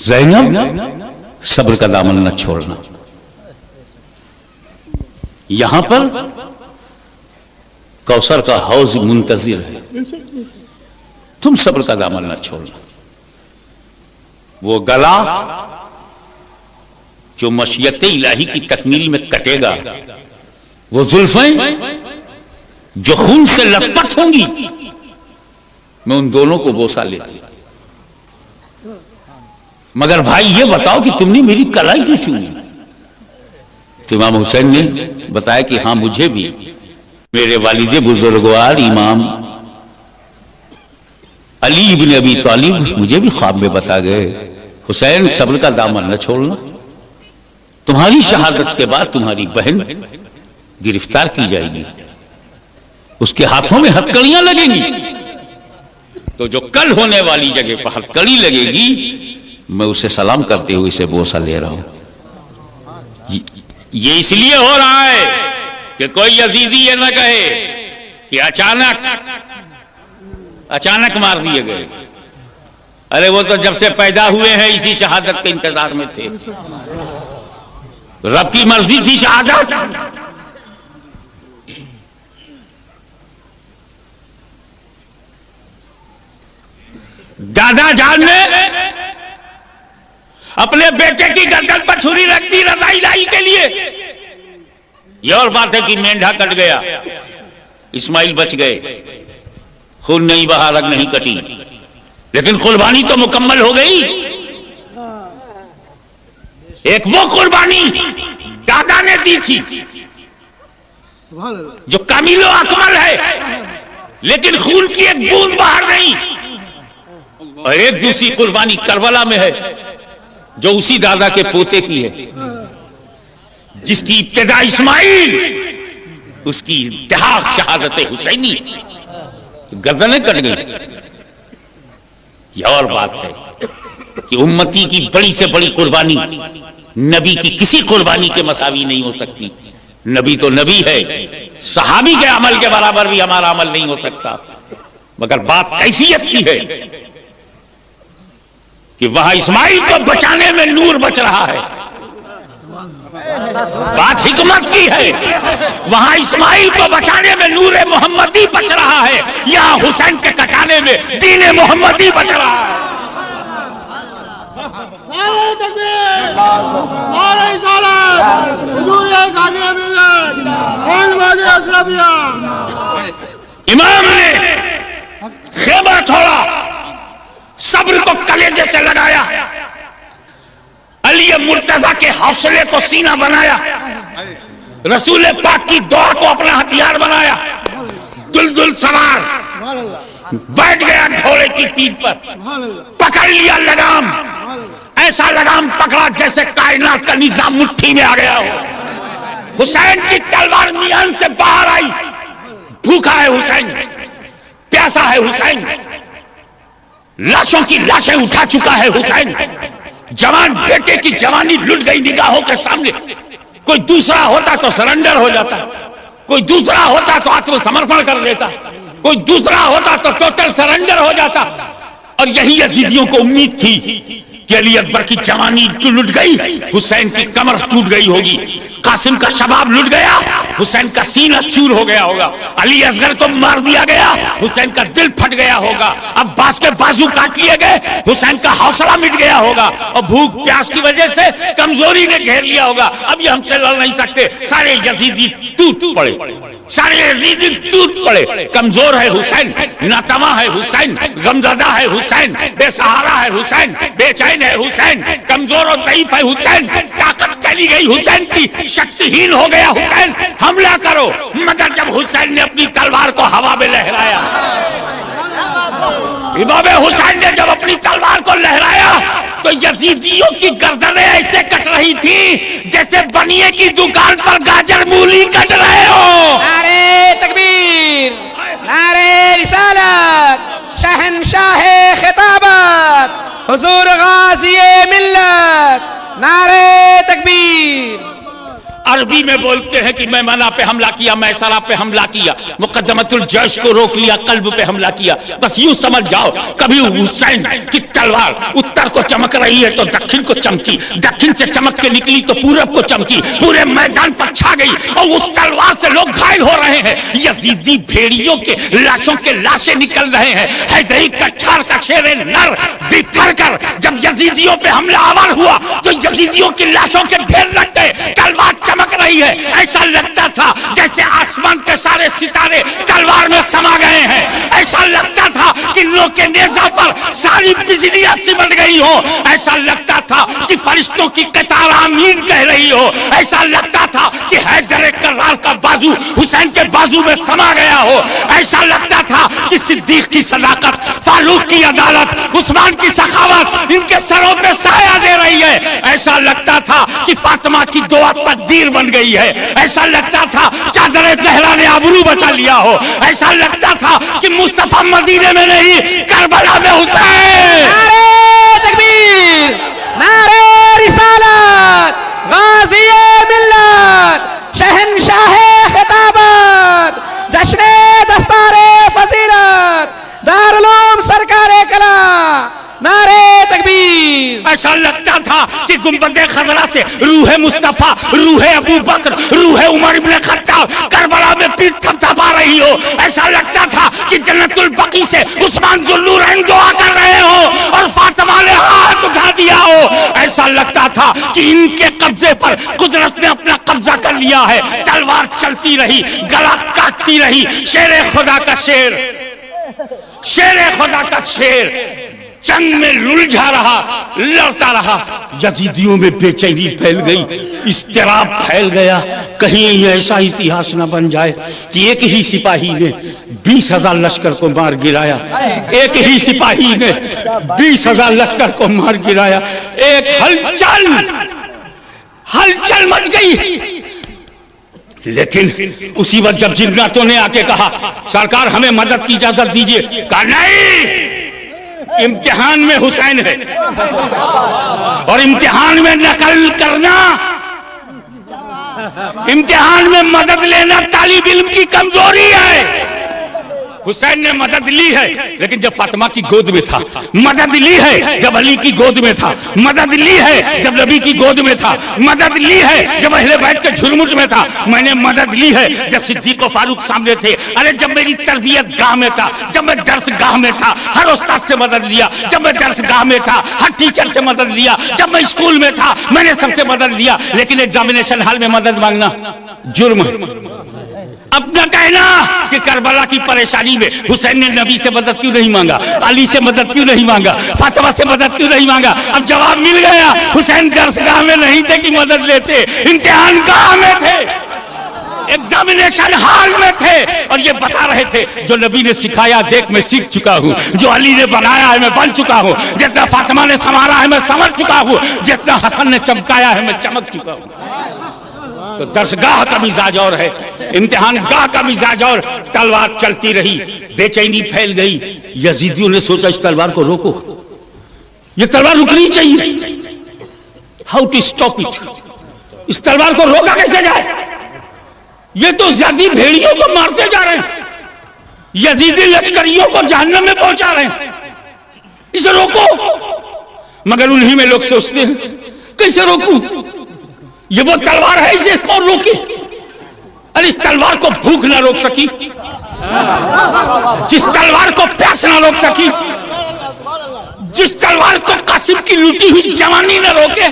A: ज़ैनब सब्र का दामन न छोड़ना, यहां पर कौसर का हौज मुंतजिर है, तुम सब्र का दामन न छोड़ना। वो गला जो मशीयत इलाही की तकमील में कटेगा, वो जुल्फें जो खून से लथपथ होंगी, मैं उन दोनों को बोसा लेती। मगर भाई ये बताओ कि तुमने मेरी कलाई क्यों चूमी? तो इमाम हुसैन ने बताया कि हाँ, मुझे भी मेरे वालिद बुजुर्गवार इमाम अली इब्न अबी तालिब मुझे भी ख्वाब में बता गए, हुसैन सब्र का दामन न छोड़ना, तुम्हारी शहादत के बाद तुम्हारी बहन गिरफ्तार की जाएगी, उसके हाथों में हथकड़ियां लगेंगी, तो जो कल होने वाली जगह पर हथकड़ी लगेगी, मैं उसे सलाम करते हुए इसे बोसा ले रहा हूं। ये इसलिए हो रहा है कि कोई यजीदी ये न कहे कि अचानक मार दिए गए। अरे वो तो जब से पैदा हुए हैं इसी शहादत के इंतजार में थे, रब की मर्जी थी शहादत। दादा जान ने अपने बेटे की गर्दन पर छुरी रख दी रजाई लाई के लिए। यह और बात है कि मेंढा कट गया, इस्माइल बच गए, खून नहीं बहा, रग नहीं कटी, लेकिन कुर्बानी तो मुकम्मल हो गई। एक वो कुर्बानी दादा ने दी थी जो कामिलो अकमल है, लेकिन खून की एक बूंद बाहर नहीं। और एक दूसरी कुर्बानी करबला में है जो उसी दादा के पोते की है, जिसकी इब्तिदा इस्माइल, उसकी इंतहा शहादत हुसैनी, गर्दनें कट गई। यह और बात है कि उम्मती की बड़ी से बड़ी कुर्बानी नबी की किसी कुर्बानी के मसावी नहीं हो सकती। नबी तो नबी है, सहाबी के अमल के बराबर भी हमारा अमल नहीं हो सकता, मगर बात कैफियत की है कि वहां इस्माइल को बचाने में नूर बच रहा है। बात हिकमत की है, वहां इस्माइल को बचाने में नूर मोहम्मदी बच रहा है, यहां हुसैन के कटाने में दीन मोहम्मदी बच रहा है।
C: नारे तकबीर, नारे रिसालत, हुजूर गाज़ी मिल्लत, ख़िदमत अशरफिया।
A: इमाम ने खेमा छोड़ा, सब्र को कलेजे से लगाया, अली मुर्तजा के हौसले को सीना बनाया, रसूल पाक की दुआ को अपना हथियार बनाया, दुलदुल सवार बैठ गया घोड़े की पीठ पर, पकड़ लिया लगाम, ऐसा लगाम पकड़ा जैसे कायनात का निजाम मुट्ठी में आ गया हो। हुसैन की तलवार मियान से बाहर आई, भूखा है हुसैन, प्यासा है हुसैन, लाशों की लाशें उठा चुका है हुसैन, जवान बेटे की जवानी लुट गई निगाहों के सामने। कोई दूसरा होता तो सरेंडर हो जाता, कोई दूसरा होता तो आत्मसमर्पण कर देता, कोई दूसरा होता तो टोटल सरेंडर हो जाता। और यही यजीदियों को उम्मीद थी कि अली अकबर की जवानी लुट गई, हुसैन की कमर टूट गई होगी, कासिम का शबाब लुट गया, हुसैन का सीना चूर हो गया होगा, अली असगर को मार दिया गया, हुसैन का दिल फट गया होगा, अब्बास के बाजू काट लिए गए, हुसैन का हौसला मिट गया होगा, और भूख प्यास की वजह से कमजोरी ने घेर लिया होगा। अब ये हमसे लड़ नहीं सकते, सारे यजीदी टूट पड़े, सारे यजीदी टूट पड़े। कमजोर है हुसैन, नातवा है हुसैन, गमज़दा है हुसैन, बेसहारा है हुसैन, बेचैन है हुसैन, कमजोर और ज़ईफ है हुसैन, ताकत चली गई हुसैन की, शक्तिहीन हो गया हुसैन, हमला करो। मगर जब हुसैन ने अपनी तलवार को हवा में लहराया, इमाम हुसैन ने जब अपनी तलवार को लहराया तो यजीदियों की गर्दनें ऐसे कट रही थी जैसे बनिए की दुकान पर गाजर मूली कट रहे हो।
B: नारे तकबीर, नारे रिसालत, शहंशाहे खिताबत, हुजूर गाज़ी मिल्लत, नारे तकबीर।
A: अरबी में बोलते हैं कि मैमना पे हमला किया, मैसरा पे हमला किया, मुकद्दमतुल जैश को रोक लिया, कल्ब पे हमला किया। बस यूं समझ जाओ, कभी हुसैन की तलवार उत्तर को चमक रही है तो दक्षिण को चमकी, दक्षिण से चमक के निकली तो पूरब को चमकी, पूरे मैदान पर छा गई और उस तलवार से लोग घायल हो रहे हैं। यजीदी भेड़ियों के लाशों के लाशें निकल रहे हैं। हैदरी कछार का शेरे नर बिफर कर जब यजीदियों पे हमला आवर हुआ तो यजीदियों की लाशों के ढेर लग गए, तलवार चमक चमक रही है, ऐसा लगता था जैसे आसमान के सारे सितारे तलवार में समा गए हैं। ऐसा लगता था कि लोग के नेज़ा पर सारी बिजलियां सिमट गई हो। ऐसा लगता था कि फरिश्तों की कतार आमीन कह रही हो। ऐसा लगता था कि हैदर कर्रार का बाजू हुसैन के बाजू में समा गया हो। ऐसा लगता था कि सिद्दीक की सदाकत, फारूक की अदालत, उस्मान की सखावत इनके सरों पे साया दे रही है। ऐसा लगता था कि फातिमा की दुआ तकदीर बन गई है। ऐसा लगता था चादर ज़हरा ने आबरू बचा लिया हो। ऐसा लगता था कि मुस्तफा मदीने में नहीं, करबला में हुसैन।
B: नारे तकबीर, नारे रिसालत, गाज़िए मिल्लत, शहंशाहे खिताबत, जश्ने दस्तारे फजीलत, दारुल उलूम सरकारे कला। नारे तकबीर।
A: ऐसा लगता था कि गुंबदे खजरा से रूह मुस्तफा, रूह अबू बकर, रूह उमर इब्ने खत्ताब करबला में पीठ थपथपा रही हो। ऐसा लगता था कि जन्नतुल बकी से उस्मान ज़ुन्नूरैन दुआ कर रहे हो और फातिमा ने हाथ उठा दिया हो। ऐसा लगता था कि इनके कब्जे पर कुदरत ने अपना कब्जा कर लिया है। तलवार चलती रही, गला काटती रही। शेर खुदा का शेर, शेर खुदा का शेर जंग में लुलझा रहा, लड़ता रहा। यजीदियों में बेचैनी फैल गई, इस्तिराब फैल गया। कहीं ऐसा इतिहास न बन जाए कि एक ही सिपाही ने 20,000 लश्कर को मार गिराया। एक ही सिपाही ने 20,000 लश्कर को मार गिराया। एक हलचल मच गई। लेकिन उसी वक्त जब जिन्नातों ने आके कहा सरकार हमें मदद की इजाजत दीजिए, कहा नहीं, इम्तिहान में हुसैन है और इम्तिहान में नकल करना, इम्तिहान में मदद लेना तालिब इल्म की कमजोरी है। हुसैन ने मदद ली है, लेकिन जब फातिमा की गोद में था। मदद ली है जब अली की गोद में था। मदद ली है जब नबी की गोद में था। मदद ली है जब अहले बैत के झुरमुट में था। मैंने मदद ली है जब सिद्दीक और फारूक सामने थे। अरे जब मेरी तरबियत गाह में था, जब मैं दर्स गाह में था, हर उस्ताद से मदद लिया। जब मैं दर्स गाह में था, हर टीचर से मदद लिया। जब मैं स्कूल में था, मैंने सबसे मदद लिया। लेकिन एग्जामिनेशन हॉल में मदद मांगना जुर्म। अब न कहना कि करबला की परेशानी में हुसैन ने नबी से मदद क्यों नहीं मांगा, अली से मदद क्यों नहीं मांगा, फातिमा से मदद क्यों नहीं मांगा। अब जवाब मिल गया, हुसैन दरसगाह में नहीं थे कि मदद लेते, इम्तिहान गाह में थे, एग्जामिनेशन हॉल में थे। और ये बता रहे थे जो नबी ने सिखाया देख मैं सीख चुका हूँ, जो अली ने बनाया है मैं बन चुका हूँ, जितना फातिमा ने संवारा है मैं समझ चुका हूँ, जितना हसन ने चमकाया है मैं चमक चुका हूँ। तो दरसगाह का मिजाज और है, इम्तिहान गाह का मिजाज और। तलवार चलती रही, बेचैनी फैल गई। यजीदियों ने सोचा इस तलवार को रोको, ये तलवार रुकनी चाहिए। हाउ टू स्टॉप इट, इस तलवार को रोका कैसे जाए। ये तो यजीदी भेड़ियों को मारते जा रहे हैं, यजीदी लश्करियों को जहन्नम में पहुंचा रहे हैं, इसे रोको। मगर उन्हीं में लोग सोचते हैं कैसे रोकूं, ये वो तलवार है इसे कौन रोके। अरे इस तलवार को भूख ना रोक सकी, जिस तलवार को प्यास ना रोक सकी, जिस तलवार को कासिम की लूटी हुई जवानी ना रोके,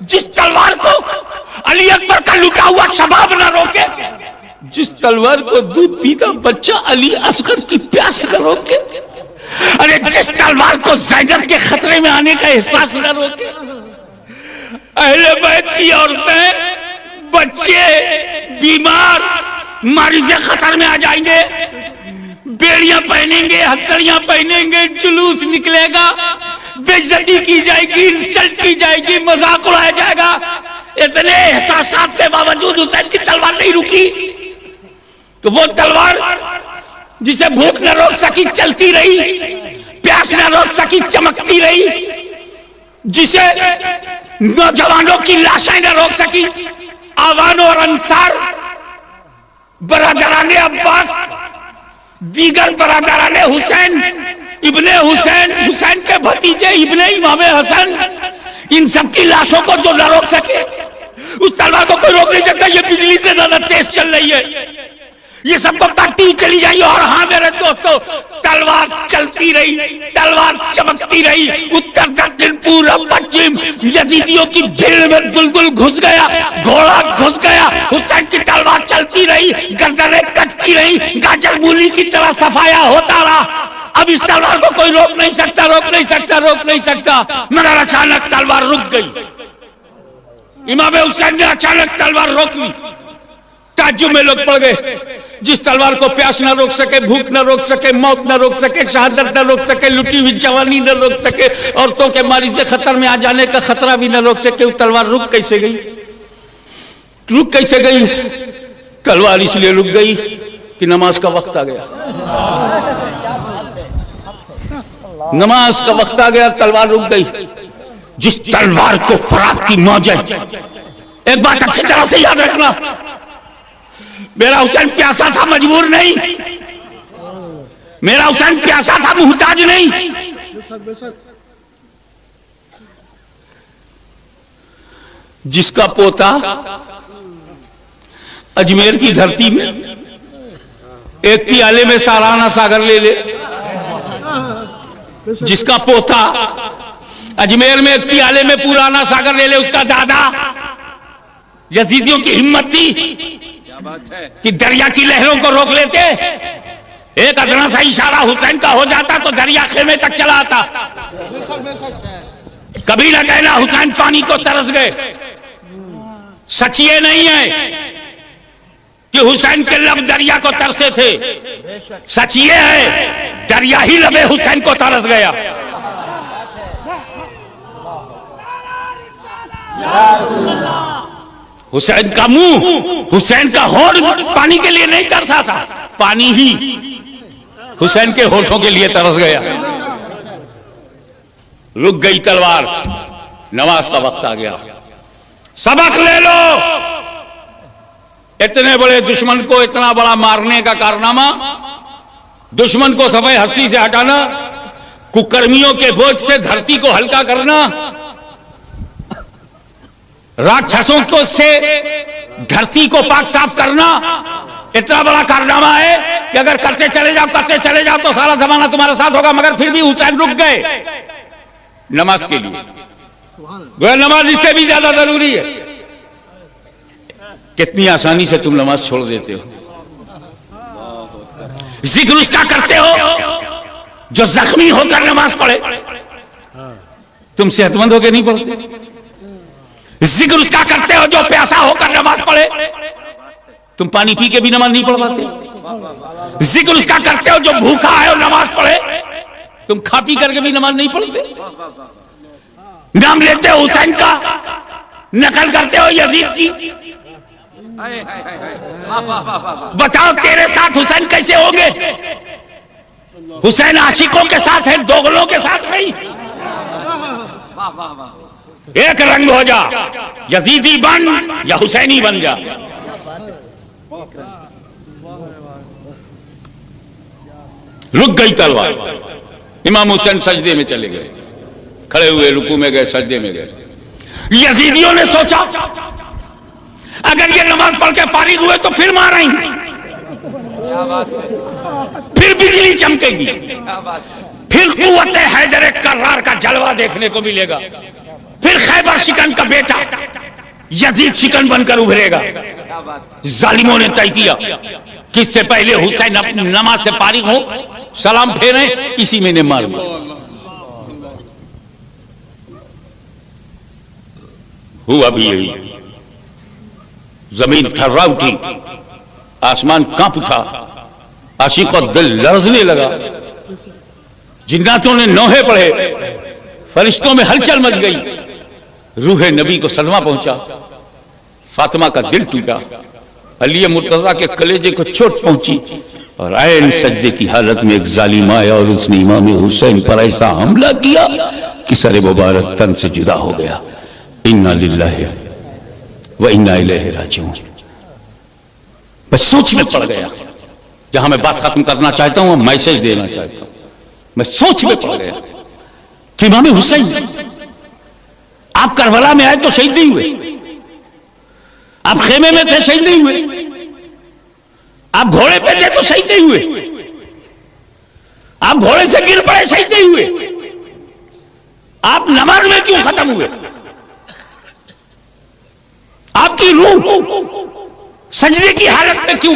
A: जिस तलवार को अली अकबर का लुटा हुआ शबाब ना रोके, जिस तलवार को दूध पीता बच्चा अली असगर की प्यास ना रोके, अरे जिस तलवार को ज़ैनब के खतरे में आने का एहसास ना रोके। अहले बैत की औरतें, बच्चे, बीमार, मरीज़ खतर में आ जाएंगे, बेड़ियां पहनेंगे, हथकड़ियां पहनेंगे, जुलूस निकलेगा, बेइज्जती की जाएगी, इंसल्ट की जाएगी, मजाक उड़ाया जाएगा। इतने एहसास के बावजूद हुसैन की तलवार नहीं रुकी। तो वो तलवार जिसे भूख न रोक सकी चलती रही, प्यास न रोक सकी चमकती रही, जिसे नौजवानों की लाशें न रोक सकी, आवान और अंसार, बरादराने अब्बास, दीगर बरादराने हुसैन, इब्ने हुसैन, हुसैन के भतीजे इब्ने इमाम हसन, इन सब की लाशों को जो न रोक सके, उस तलवार को कोई रोक नहीं सकता। ये बिजली से ज्यादा तेज चल रही है, ये सबको काटती चली जाइए। और हाँ मेरे दोस्तों, तलवार चलती रही, तलवार चमकती रही, उत्तर दक्षिण पूर्व पश्चिम यजीदियों की भीड़ में दुलदुल घुस गया, घोड़ा घुस गया। हुसैन की तलवार चलती रही, गर्दनें कटती रही, गाजर मूली की तरह सफाया होता रहा। अब इस तलवार को कोई रोक नहीं सकता, रोक नहीं सकता, रोक नहीं सकता। मगर अचानक तलवार रुक गई। इमाम हुसैन ने अचानक तलवार रोक ली। ताज्जुब में लोग पड़ गए। जिस तलवार को प्यास न रोक सके, भूख न रोक सके, मौत न रोक सके, शहादत न रोक सके, लुटी हुई जवानी न रोक सके, औरतों के मारिज़े खतर में आ जाने का खतरा भी न रोक सके, वो तलवार रुक कैसे गई? रुक कैसे गई? तलवार इसलिए रुक गई कि नमाज का वक्त आ गया। नमाज का वक्त आ गया, तलवार रुक गई। जिस तलवार को फरात की मौज है, एक बात अच्छी तरह से याद रखना, मेरा हुसैन प्यासा था, मजबूर नहीं। मेरा हुसैन प्यासा था, मुहताज नहीं। जिसका पोता अजमेर की धरती में एक प्याले में सालाना सागर ले ले, जिसका पोता अजमेर में एक प्याले में पुराना सागर ले ले, उसका दादा यजीदियों की हिम्मत थी कि दरिया की लहरों को रोक लेते। एक अदना सा इशारा हुसैन का हो जाता तो दरिया खेमे तक चला आता। कभी ना कहना हुसैन पानी को तरस गए। सच ये नहीं है कि हुसैन के लब दरिया को तरसे थे। सच ये है दरिया ही लबे हुसैन को तरस गया। हुसैन का मुंह, हुसैन का होठ पानी के लिए नहीं तरसा था, पानी ही हुसैन के होठों के लिए तरस गया। रुक गई तलवार, नमाज का वक्त आ गया। सबक ले लो। इतने बड़े दुश्मन को इतना बड़ा मारने का कारनामा, दुश्मन को सफाई हस्ती से हटाना, कुकर्मियों के बोझ से धरती को हल्का करना, राक्षसों को से धरती को पाक साफ करना, इतना बड़ा कारनामा है कि अगर करते चले जाओ तो सारा जमाना तुम्हारे साथ होगा। मगर फिर भी हुसैन रुक गए नमाज के लिए। वह नमाज इससे भी ज्यादा जरूरी है। कितनी आसानी से तुम नमाज छोड़ देते हो। जिक्र उसका करते हो जो जख्मी होकर नमाज पढ़े। तुम सेहतमंद होकर नहीं पढ़ते। जिक्र उसका करते हो जो प्यासा होकर नमाज पढ़े। तुम पानी पी के भी नमाज नहीं पढ़ पाते। जिक्र उसका करते हो जो भूखा है और नमाज पढ़े। तुम खा पी करके भी नमाज नहीं पढ़ते। नाम लेते हो हुसैन का, नकल करते हो यजीद की। बताओ तेरे साथ हुसैन कैसे होंगे? हुसैन आशिकों के साथ है, दोगलों के साथ नहीं। एक रंग हो जा, यजीदी बन या हुसैनी बन जा। रुक गई तलवार। इमाम हुसैन सजदे में चले गए, खड़े हुए, रुकू में गए, सजदे में गए। यजीदियों ने सोचा अगर ये नमाज पढ़ के फारिग हुए तो फिर मारेंगे, फिर बिजली चमकेगी, फिर कुव्वत हैदर कर्रार का जलवा देखने को मिलेगा, फिर खैबर शिकन का बेटा यजीद शिकन बनकर उभरेगा। जालिमों ने तय किया कि इससे पहले हुसैन अपनी नमाज से फारिग हो, सलाम फेरे, इसी में ने मार दिया। हुआ भी यही। जमीन थर्रा उठी, आसमान कांप उठा, आशिक और दिल लरजने लगा। जिन्नातों ने नौहे पढ़े, फरिश्तों में हलचल मच गई, रूह नबी को सदमा पहुंचा, फातिमा का दिल टूटा, अली मुर्तजा के कलेजे को चोट पहुंची और ऐन सजदे की हालत में एक जालिम आया और उसने इमाम हुसैन पर ऐसा हमला किया कि सर मुबारक तन से जुदा हो गया। इन्ना लिल्लाहि व इन्ना इलैहि राजिऊन। मैं सोच में पड़ गया। जहां मैं बात खत्म करना चाहता हूं, मैसेज देना चाहता हूं। मैं सोच में पड़ गया कि इमाम हुसैन, आप करबला में आए तो शहीद नहीं हुए, आप खेमे में थे, शहीद नहीं हुए। आप घोड़े पे थे तो शहीद नहीं हुए, आप घोड़े से गिर पड़े शहीद नहीं हुए, आप नमाज में क्यों खत्म हुए? आपकी रूह सजदे की हालत में क्यों